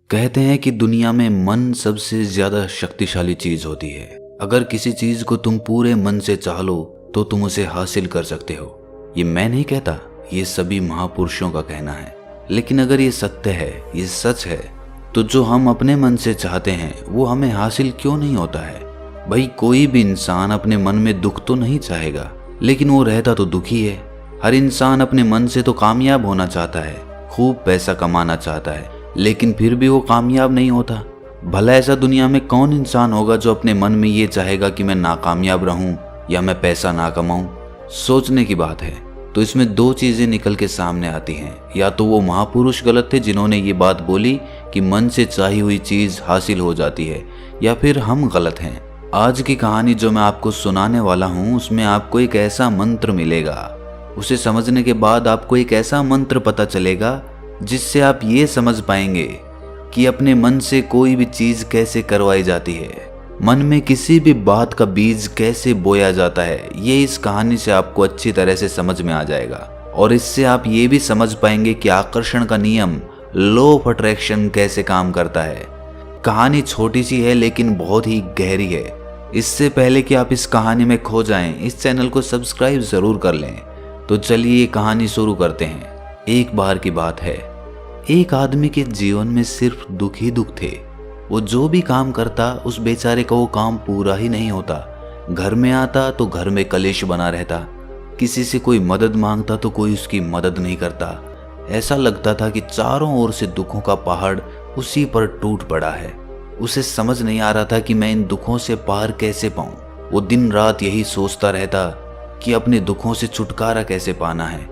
कहते हैं कि दुनिया में मन सबसे ज्यादा शक्तिशाली चीज होती है। अगर किसी चीज को तुम पूरे मन से चाह लो तो तुम उसे हासिल कर सकते हो। ये मैं नहीं कहता, ये सभी महापुरुषों का कहना है। लेकिन अगर ये सत्य है, ये सच है, तो जो हम अपने मन से चाहते हैं वो हमें हासिल क्यों नहीं होता है? भाई, कोई भी इंसान अपने मन में दुख तो नहीं चाहेगा, लेकिन वो रहता तो दुखी है। हर इंसान अपने मन से तो कामयाब होना चाहता है, खूब पैसा कमाना चाहता है, लेकिन फिर भी वो कामयाब नहीं होता। भला ऐसा दुनिया में कौन इंसान होगा जो अपने मन में ये चाहेगा कि मैं नाकामयाब रहूं या मैं पैसा ना कमाऊं? सोचने की बात है। तो इसमें दो चीजें निकल के सामने आती हैं। या तो वो महापुरुष गलत थे जिन्होंने ये बात बोली कि मन से चाही हुई चीज हासिल हो जाती है, या फिर हम गलत हैं। आज की कहानी जो मैं आपको सुनाने वाला हूँ उसमें आपको एक ऐसा मंत्र मिलेगा। उसे समझने के बाद आपको एक ऐसा मंत्र पता चलेगा जिससे आप ये समझ पाएंगे कि अपने मन से कोई भी चीज कैसे करवाई जाती है, मन में किसी भी बात का बीज कैसे बोया जाता है। ये इस कहानी से आपको अच्छी तरह से समझ में आ जाएगा, और इससे आप ये भी समझ पाएंगे कि आकर्षण का नियम, लॉ ऑफ अट्रैक्शन कैसे काम करता है। कहानी छोटी सी है लेकिन बहुत ही गहरी है। इससे पहले कि आप इस कहानी में खो जाएं, इस चैनल को सब्सक्राइब जरूर कर लें। तो चलिए ये कहानी शुरू करते हैं। एक बार की बात है, एक आदमी के जीवन में सिर्फ दुख ही दुख थे। वो जो भी काम करता उस बेचारे का वो काम पूरा ही नहीं होता। घर में आता तो घर में कलेश बना रहता, किसी से कोई मदद मांगता तो कोई उसकी मदद नहीं करता। ऐसा लगता था कि चारों ओर से दुखों का पहाड़ उसी पर टूट पड़ा है। उसे समझ नहीं आ रहा था कि मैं इन दुखों से पार कैसे पाऊं। वो दिन रात यही सोचता रहता कि अपने दुखों से छुटकारा कैसे पाना है।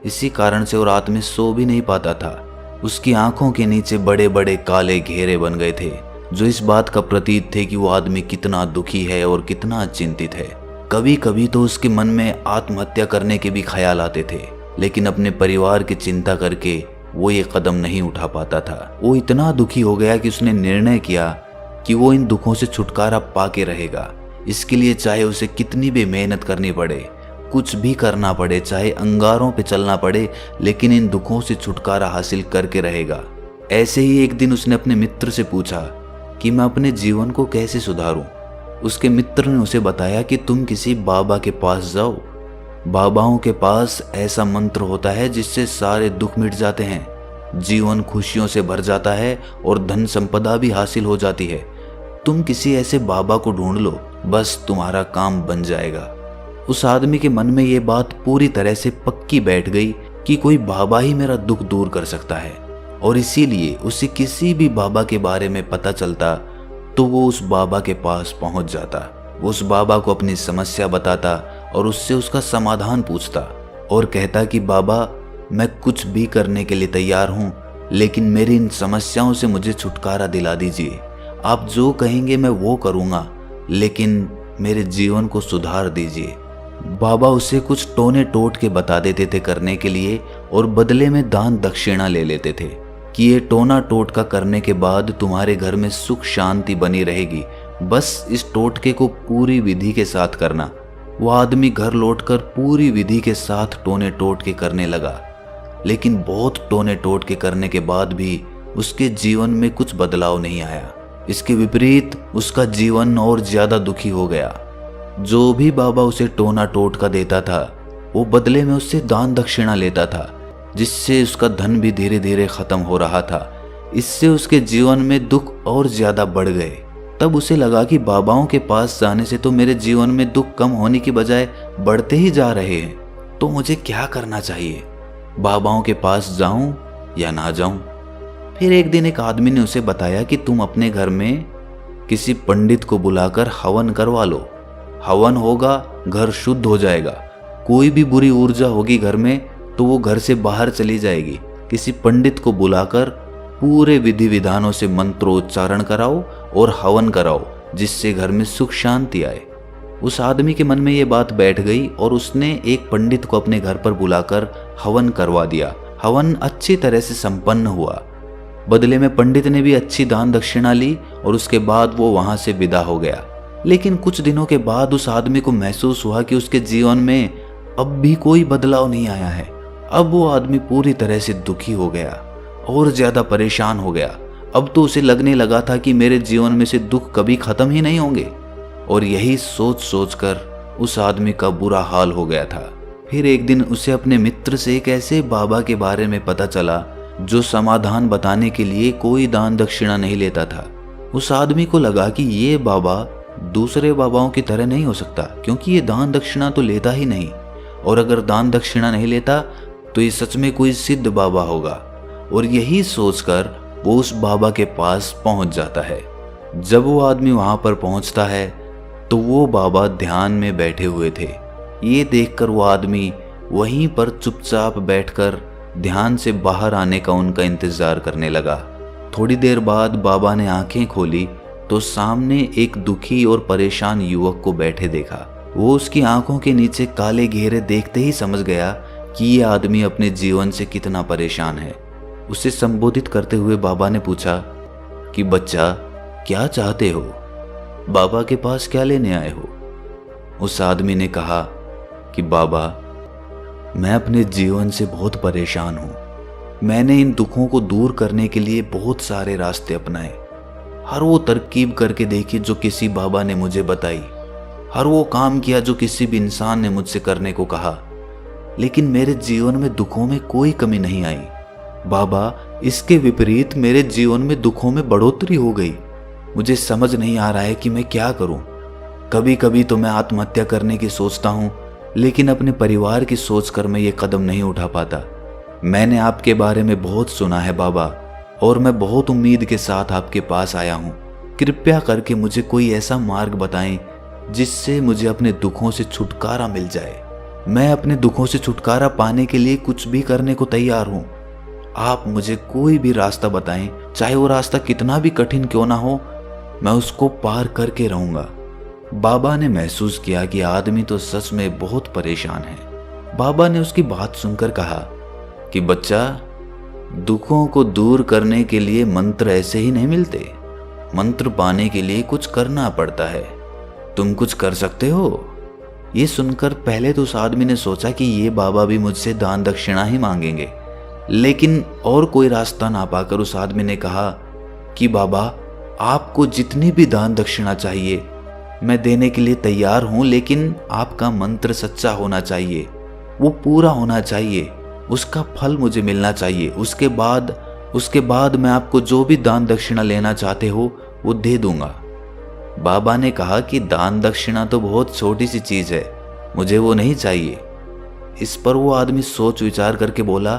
इसी कारण से वो रात में सो भी नहीं पाता था। उसकी आंखों के नीचे बड़े बड़े काले घेरे बन गए थे, जो इस बात का प्रतीक थे कि वो आदमी कितना दुखी है और कितना चिंतित है। कभी कभी तो उसके मन में आत्महत्या करने के भी ख्याल आते थे, लेकिन अपने परिवार की चिंता करके वो ये कदम नहीं उठा पाता था। वो इतना दुखी हो गया कि उसने निर्णय किया कि वो इन दुखों से छुटकारा पाके रहेगा। इसके लिए चाहे उसे कितनी भी मेहनत करनी पड़े, कुछ भी करना पड़े, चाहे अंगारों पे चलना पड़े, लेकिन इन दुखों से छुटकारा हासिल करके रहेगा। ऐसे ही एक दिन उसने अपने मित्र से पूछा कि मैं अपने जीवन को कैसे सुधारूं। उसके मित्र ने उसे बताया कि तुम किसी बाबा के पास जाओ। बाबाओं के पास ऐसा मंत्र होता है जिससे सारे दुख मिट जाते हैं, जीवन खुशियों से भर जाता है और धन संपदा भी हासिल हो जाती है। तुम किसी ऐसे बाबा को ढूंढ लो, बस तुम्हारा काम बन जाएगा। उस आदमी के मन में ये बात पूरी तरह से पक्की बैठ गई कि कोई बाबा ही मेरा दुख दूर कर सकता है, और इसीलिए उसे किसी भी बाबा के बारे में पता चलता तो वो उस बाबा के पास पहुंच जाता। वो उस बाबा को अपनी समस्या बताता और उससे उसका समाधान पूछता और कहता कि बाबा, मैं कुछ भी करने के लिए तैयार हूं, लेकिन मेरी इन समस्याओं से मुझे छुटकारा दिला दीजिए। आप जो कहेंगे मैं वो करूंगा, लेकिन मेरे जीवन को सुधार दीजिए। बाबा उसे कुछ टोने टोट के बता देते थे करने के लिए, और बदले में दान दक्षिणा ले लेते थे कि ये टोना टोटका करने के बाद तुम्हारे घर में सुख शांति बनी रहेगी, बस इस टोटके को पूरी विधि के साथ करना। वो आदमी घर लौटकर पूरी विधि के साथ टोने टोटके करने लगा, लेकिन बहुत टोने टोटके करने के बाद भी उसके जीवन में कुछ बदलाव नहीं आया। इसके विपरीत उसका जीवन और ज्यादा दुखी हो गया। जो भी बाबा उसे टोना टोटका देता था वो बदले में उससे दान दक्षिणा लेता था, जिससे उसका धन भी धीरे धीरे खत्म हो रहा था। इससे उसके जीवन में दुख और ज्यादा बढ़ गए। तब उसे लगा कि बाबाओं के पास जाने से तो मेरे जीवन में दुख कम होने की बजाय बढ़ते ही जा रहे हैं, तो मुझे क्या करना चाहिए? बाबाओं के पास जाऊं या ना जाऊं? फिर एक दिन एक आदमी ने उसे बताया कि तुम अपने घर में किसी पंडित को बुलाकर हवन करवा लो। हवन होगा, घर शुद्ध हो जाएगा। कोई भी बुरी ऊर्जा होगी घर में तो वो घर से बाहर चली जाएगी। किसी पंडित को बुलाकर पूरे विधि विधानों से मंत्रोच्चारण कराओ और हवन कराओ, जिससे घर में सुख शांति आए। उस आदमी के मन में ये बात बैठ गई और उसने एक पंडित को अपने घर पर बुलाकर हवन करवा दिया। हवन अच्छी तरह से संपन्न हुआ। बदले में पंडित ने भी अच्छी दान दक्षिणा ली और उसके बाद वो वहां से विदा हो गया। लेकिन कुछ दिनों के बाद उस आदमी को महसूस हुआ कि उसके जीवन में अब भी कोई बदलाव नहीं आया है। अब वो आदमी पूरी तरह से दुखी हो गया और ज्यादा परेशान हो गया। अब तो उसे लगने लगा था कि मेरे जीवन में से दुख कभी खत्म ही नहीं होंगे। और यही सोच सोच कर उस आदमी का बुरा हाल हो गया था। फिर एक दिन उसे अपने मित्र से एक ऐसे बाबा के बारे में पता चला जो समाधान बताने के लिए कोई दान दक्षिणा नहीं लेता था। उस आदमी को लगा कि ये बाबा दूसरे बाबाओं की तरह नहीं हो सकता, क्योंकि ये दान दक्षिणा तो लेता ही नहीं, और अगर दान दक्षिणा नहीं लेता तो ये सच में कोई सिद्ध बाबा होगा। और यही सोचकर वो उस बाबा के पास पहुंच जाता है। जब वो आदमी वहां पर पहुंचता है तो वो बाबा ध्यान में बैठे हुए थे। ये देखकर वो आदमी वहीं पर चुपचाप बैठकर ध्यान से बाहर आने का उनका इंतजार करने लगा। थोड़ी देर बाद बाबा ने आंखें खोली तो सामने एक दुखी और परेशान युवक को बैठे देखा। वो उसकी आंखों के नीचे काले घेरे देखते ही समझ गया कि ये आदमी अपने जीवन से कितना परेशान है। उसे संबोधित करते हुए बाबा ने पूछा कि बच्चा, क्या चाहते हो? बाबा के पास क्या लेने आए हो? उस आदमी ने कहा कि बाबा, मैं अपने जीवन से बहुत परेशान हूं। मैंने इन दुखों को दूर करने के लिए बहुत सारे रास्ते अपनाए, हर वो तरकीब करके देखी जो किसी बाबा ने मुझे बताई, हर वो काम किया जो किसी भी इंसान ने मुझसे करने को कहा, लेकिन मेरे जीवन में दुखों में कोई कमी नहीं आई। बाबा, इसके विपरीत मेरे जीवन में दुखों में बढ़ोतरी हो गई। मुझे समझ नहीं आ रहा है कि मैं क्या करूं। कभी कभी तो मैं आत्महत्या करने की सोचता हूं, लेकिन अपने परिवार की सोचकर मैं ये कदम नहीं उठा पाता। मैंने आपके बारे में बहुत सुना है बाबा, और मैं बहुत उम्मीद के साथ आपके पास आया हूं। कृपया करके मुझे कोई ऐसा मार्ग बताएं जिससे मुझे अपने दुखों से छुटकारा मिल जाए। मैं अपने दुखों से छुटकारा पाने के लिए कुछ भी करने को तैयार हूं। आप मुझे कोई भी रास्ता बताएं, चाहे वो रास्ता कितना भी कठिन क्यों ना हो, मैं उसको पार करके रहूंगा। बाबा ने महसूस किया कि आदमी तो सच में बहुत परेशान है। बाबा ने उसकी बात सुनकर कहा कि बच्चा, दुखों को दूर करने के लिए मंत्र ऐसे ही नहीं मिलते। मंत्र पाने के लिए कुछ करना पड़ता है। तुम कुछ कर सकते हो? ये सुनकर पहले तो उस आदमी ने सोचा कि ये बाबा भी मुझसे दान दक्षिणा ही मांगेंगे, लेकिन और कोई रास्ता ना पाकर उस आदमी ने कहा कि बाबा, आपको जितनी भी दान दक्षिणा चाहिए मैं देने के लिए तैयार हूं, लेकिन आपका मंत्र सच्चा होना चाहिए, वो पूरा होना चाहिए, उसका फल मुझे मिलना चाहिए। उसके बाद मैं आपको जो भी दान दक्षिणा लेना चाहते हो वो दे दूंगा। बाबा ने कहा कि दान दक्षिणा तो बहुत छोटी सी चीज है, मुझे वो नहीं चाहिए। इस पर वो आदमी सोच विचार करके बोला,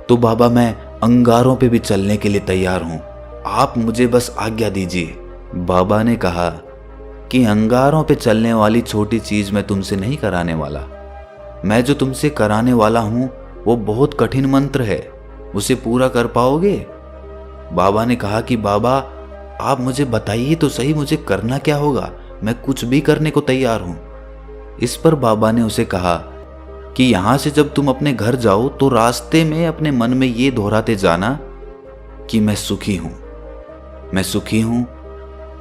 तो बाबा, मैं अंगारों पे भी चलने के लिए तैयार हूं, आप मुझे बस आज्ञा दीजिए। बाबा ने कहा कि अंगारों पे चलने वाली छोटी चीज मैं तुमसे नहीं कराने वाला। मैं जो तुमसे कराने वाला हूं वो बहुत कठिन मंत्र है, उसे पूरा कर पाओगे? बाबा ने कहा कि बाबा, आप मुझे बताइए तो सही, मुझे करना क्या होगा, मैं कुछ भी करने को तैयार हूं। इस पर बाबा ने उसे कहा कि यहां से जब तुम अपने घर जाओ तो रास्ते में अपने मन में ये दोहराते जाना कि मैं सुखी हूं, मैं सुखी हूं,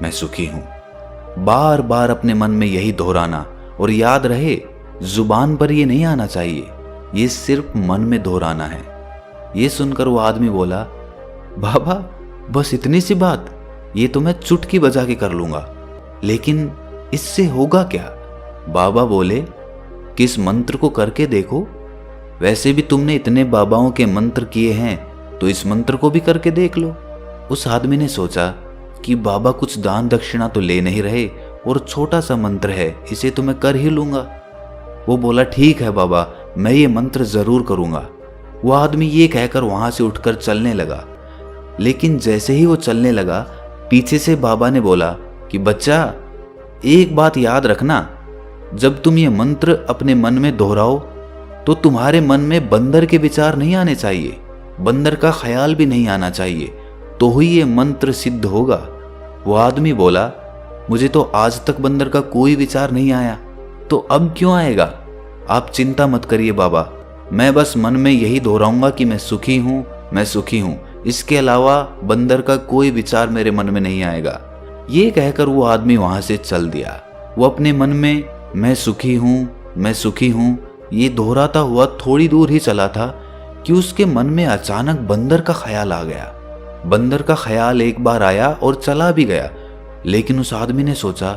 मैं सुखी हूं। बार बार अपने मन में यही दोहराना, और याद रहे जुबान पर ये नहीं आना चाहिए, ये सिर्फ मन में दोहराना है। ये सुनकर वो आदमी बोला, बाबा, बस इतनी सी बात, ये तो मैं चुटकी बजा के कर लूंगा, लेकिन इससे होगा क्या? बाबा बोले कि इस मंत्र को करके देखो, वैसे भी तुमने इतने बाबाओं के मंत्र किए हैं तो इस मंत्र को भी करके देख लो। उस आदमी ने सोचा कि बाबा कुछ दान दक्षिणा तो ले नहीं रहे, और छोटा सा मंत्र है, इसे तो मैं कर ही लूंगा। वो बोला, ठीक है बाबा, मैं ये मंत्र जरूर करूंगा। वो आदमी ये कहकर वहां से उठकर चलने लगा, लेकिन जैसे ही वो चलने लगा, पीछे से बाबा ने बोला कि बच्चा, एक बात याद रखना, जब तुम ये मंत्र अपने मन में दोहराओ तो तुम्हारे मन में बंदर के विचार नहीं आने चाहिए, बंदर का ख्याल भी नहीं आना चाहिए, तो ही ये मंत्र सिद्ध होगा। वो आदमी बोला, मुझे तो आज तक बंदर का कोई विचार नहीं आया, तो अब क्यों आएगा? आप चिंता मत करिए बाबा, मैं बस मन में यही दोहराऊंगा कि मैं सुखी हूं, मैं सुखी हूं, इसके अलावा बंदर का कोई विचार मेरे मन में नहीं आएगा। ये कहकर वो आदमी वहां से चल दिया। वो अपने मन में मैं सुखी हूं, मैं सुखी हूं ये दोहराता हुआ थोड़ी दूर ही चला था कि उसके मन में अचानक बंदर का ख्याल आ गया। बंदर का ख्याल एक बार आया और चला भी गया, लेकिन उस आदमी ने सोचा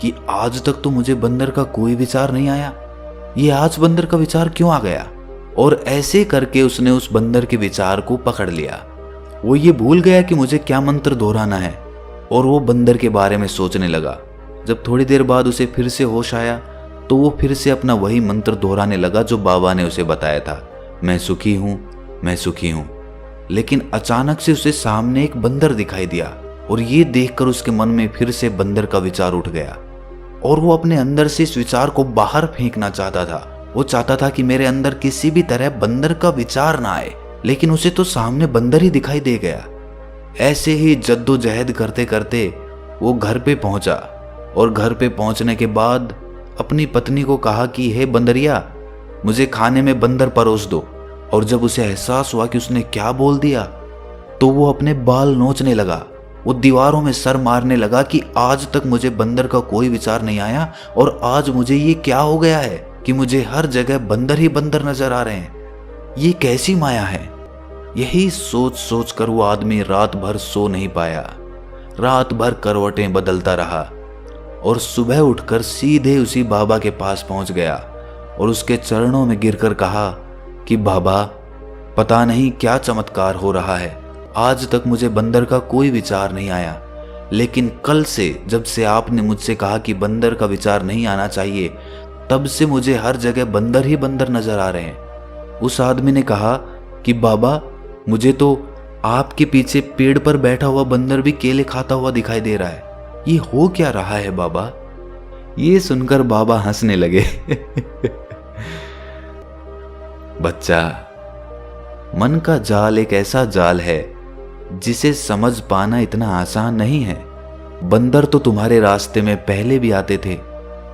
कि आज तक तो मुझे बंदर का कोई विचार नहीं आया, ये आज बंदर का विचार क्यों आ गया। और ऐसे करके उसने उस बंदर के विचार को पकड़ लिया। वो ये भूल गया कि मुझे क्या मंत्र दोहराना है और वो बंदर के बारे में सोचने लगा। जब थोड़ी देर बाद उसे फिर से होश आया तो वो फिर से अपना वही मंत्र दोहराने लगा जो बाबा ने उसे बताया था, मैं सुखी हूँ, मैं सुखी हूँ। लेकिन अचानक से उसे सामने एक बंदर दिखाई दिया और ये देखकर उसके मन में फिर से बंदर का विचार उठ गया और वो अपने अंदर से इस विचार को बाहर फेंकना चाहता था। वो चाहता था कि मेरे अंदर किसी भी तरह बंदर का विचार ना आए, लेकिन उसे तो सामने बंदर ही दिखाई दे गया। ऐसे ही जद्दोजहद करते करते वो घर पे पहुंचा और घर पे पहुंचने के बाद अपनी पत्नी को कहा कि हे बंदरिया, मुझे खाने में बंदर परोस दो। और जब उसे एहसास हुआ कि उसने क्या बोल दिया तो वो अपने बाल नोचने लगा। वो दीवारों में सर मारने लगा कि आज तक मुझे बंदर का कोई विचार नहीं आया और आज मुझे ये क्या हो गया है कि मुझे हर जगह बंदर ही बंदर नजर आ रहे हैं, ये कैसी माया है। यही सोच सोच कर वो आदमी रात भर सो नहीं पाया। रात भर करवटें बदलता रहा और सुबह उठकर सीधे उसी बाबा के पास पहुंच गया और उसके चरणों में गिरकर कहा कि बाबा, पता नहीं क्या चमत्कार हो रहा है, आज तक मुझे बंदर का कोई विचार नहीं आया, लेकिन कल से जब से आपने मुझसे कहा कि बंदर का विचार नहीं आना चाहिए, तब से मुझे हर जगह बंदर ही बंदर नजर आ रहे हैं। उस आदमी ने कहा कि बाबा, मुझे तो आपके पीछे पेड़ पर बैठा हुआ बंदर भी केले खाता हुआ दिखाई दे रहा है, ये हो क्या रहा है बाबा। ये सुनकर बाबा हंसने लगे। बच्चा, मन का जाल एक ऐसा जाल है जिसे समझ पाना इतना आसान नहीं है। बंदर तो तुम्हारे रास्ते में पहले भी आते थे।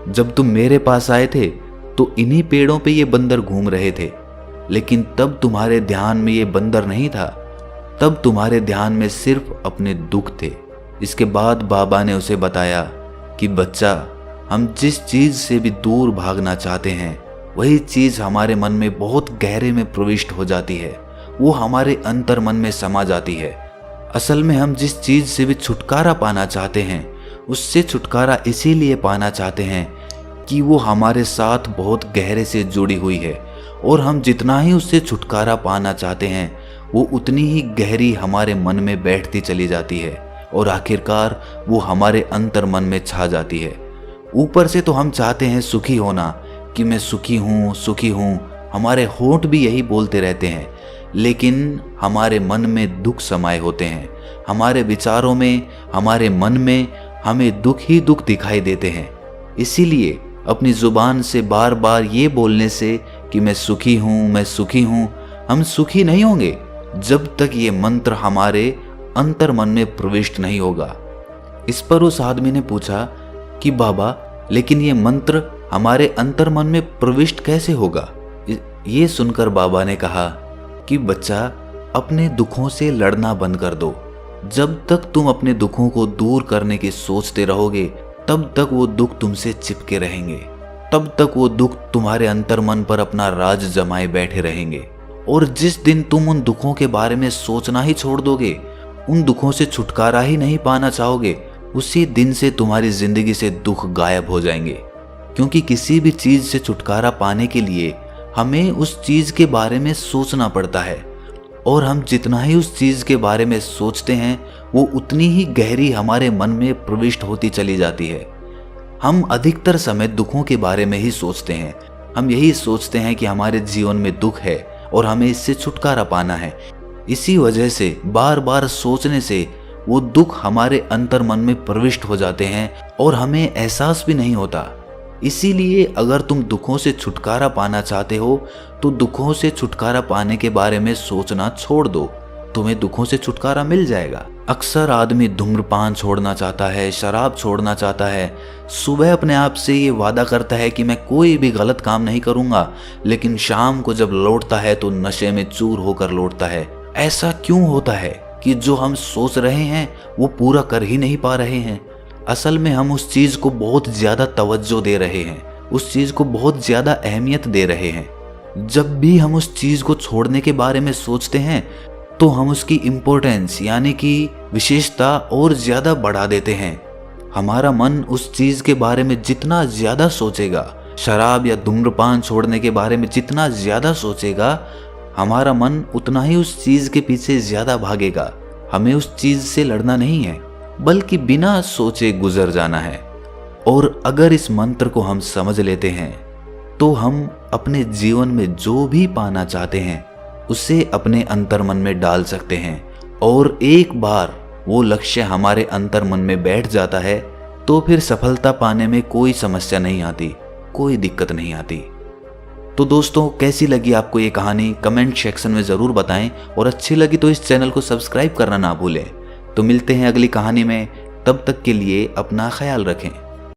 जब तुम मेरे पास आए थे तो इन्हीं पेड़ों पे ये बंदर घूम रहे थे, लेकिन तब तुम्हारे ध्यान में ये बंदर नहीं था, तब तुम्हारे ध्यान में सिर्फ अपने दुख थे। इसके बाद बाबा ने उसे बताया कि बच्चा, हम जिस चीज से भी दूर भागना चाहते हैं वही चीज हमारे मन में बहुत गहरे में प्रविष्ट हो जाती है, वो हमारे अंतर मन में समा जाती है। असल में हम जिस चीज से भी छुटकारा पाना चाहते हैं उससे छुटकारा इसीलिए पाना चाहते हैं कि वो हमारे साथ बहुत गहरे से जुड़ी हुई है, और हम जितना ही उससे छुटकारा पाना चाहते हैं वो उतनी ही गहरी हमारे मन में बैठती चली जाती है और आखिरकार वो हमारे अंतर मन में छा जाती है। ऊपर से तो हम चाहते हैं सुखी होना कि मैं सुखी हूँ, सुखी हूँ, हमारे होंठ भी यही बोलते रहते हैं, लेकिन हमारे मन में दुख समाये होते हैं। हमारे विचारों में, हमारे मन में हमें दुख ही दुख दिखाई देते हैं। इसीलिए अपनी जुबान से बार बार ये बोलने से कि मैं सुखी हूँ, मैं सुखी हूँ, हम सुखी नहीं होंगे जब तक ये मंत्र हमारे अंतर मन में प्रविष्ट नहीं होगा। इस पर उस आदमी ने पूछा कि बाबा, लेकिन ये मंत्र हमारे अंतर मन में प्रविष्ट कैसे होगा। ये सुनकर बाबा ने कहा कि बच्चा, अपने दुखों से लड़ना बंद कर दो। जब तक तुम अपने दुखों को दूर करने की सोचते रहोगे तब तक वो दुख तुमसे चिपके रहेंगे, तब तक वो दुख तुम्हारे अंतर मन पर अपना राज जमाए बैठे रहेंगे। और जिस दिन तुम उन दुखों के बारे में सोचना ही छोड़ दोगे, उन दुखों से छुटकारा ही नहीं पाना चाहोगे, उसी दिन से तुम्हारी जिंदगी से दुख गायब हो जाएंगे। क्योंकि किसी भी चीज से छुटकारा पाने के लिए हमें उस चीज के बारे में सोचना पड़ता है, और हम जितना ही उस चीज के बारे में सोचते हैं वो उतनी ही गहरी हमारे मन में प्रविष्ट होती चली जाती है। हम अधिकतर समय दुखों के बारे में ही सोचते हैं। हम यही सोचते हैं कि हमारे जीवन में दुख है और हमें इससे छुटकारा पाना है। इसी वजह से बार बार सोचने से वो दुख हमारे अंतर मन में प्रविष्ट हो जाते हैं और हमें एहसास भी नहीं होता। इसीलिए अगर तुम दुखों से छुटकारा पाना चाहते हो तो दुखों से छुटकारा पाने के बारे में सोचना छोड़ दो, तुम्हें दुखों से छुटकारा मिल जाएगा। अक्सर आदमी धूम्रपान छोड़ना चाहता है, शराब छोड़ना चाहता है, सुबह अपने आप से ये वादा करता है कि मैं कोई भी गलत काम नहीं करूंगा, लेकिन शाम को जब लौटता है तो नशे में चूर होकर लौटता है। ऐसा क्यों होता है कि जो हम सोच रहे हैं वो पूरा कर ही नहीं पा रहे हैं। असल में हम उस चीज को बहुत ज्यादा तवज्जो दे रहे हैं, उस चीज को बहुत ज्यादा अहमियत दे रहे हैं। जब भी हम उस चीज को छोड़ने के बारे में सोचते हैं तो हम उसकी इम्पोर्टेंस यानी कि विशेषता और ज़्यादा बढ़ा देते हैं। हमारा मन उस चीज़ के बारे में जितना ज़्यादा सोचेगा, शराब या धूम्रपान छोड़ने के बारे में जितना ज़्यादा सोचेगा, हमारा मन उतना ही उस चीज़ के पीछे ज़्यादा भागेगा। हमें उस चीज़ से लड़ना नहीं है, बल्कि बिना सोचे गुजर जाना है। और अगर इस मंत्र को हम समझ लेते हैं तो हम अपने जीवन में जो भी पाना चाहते हैं उसे अपने अंतर्मन में डाल सकते हैं। और एक बार वो लक्ष्य हमारे अंतर्मन में बैठ जाता है तो फिर सफलता पाने में कोई समस्या नहीं आती, कोई दिक्कत नहीं आती। तो दोस्तों, कैसी लगी आपको ये कहानी कमेंट सेक्शन में ज़रूर बताएं, और अच्छी लगी तो इस चैनल को सब्सक्राइब करना ना भूलें। तो मिलते हैं अगली कहानी में, तब तक के लिए अपना ख्याल रखें।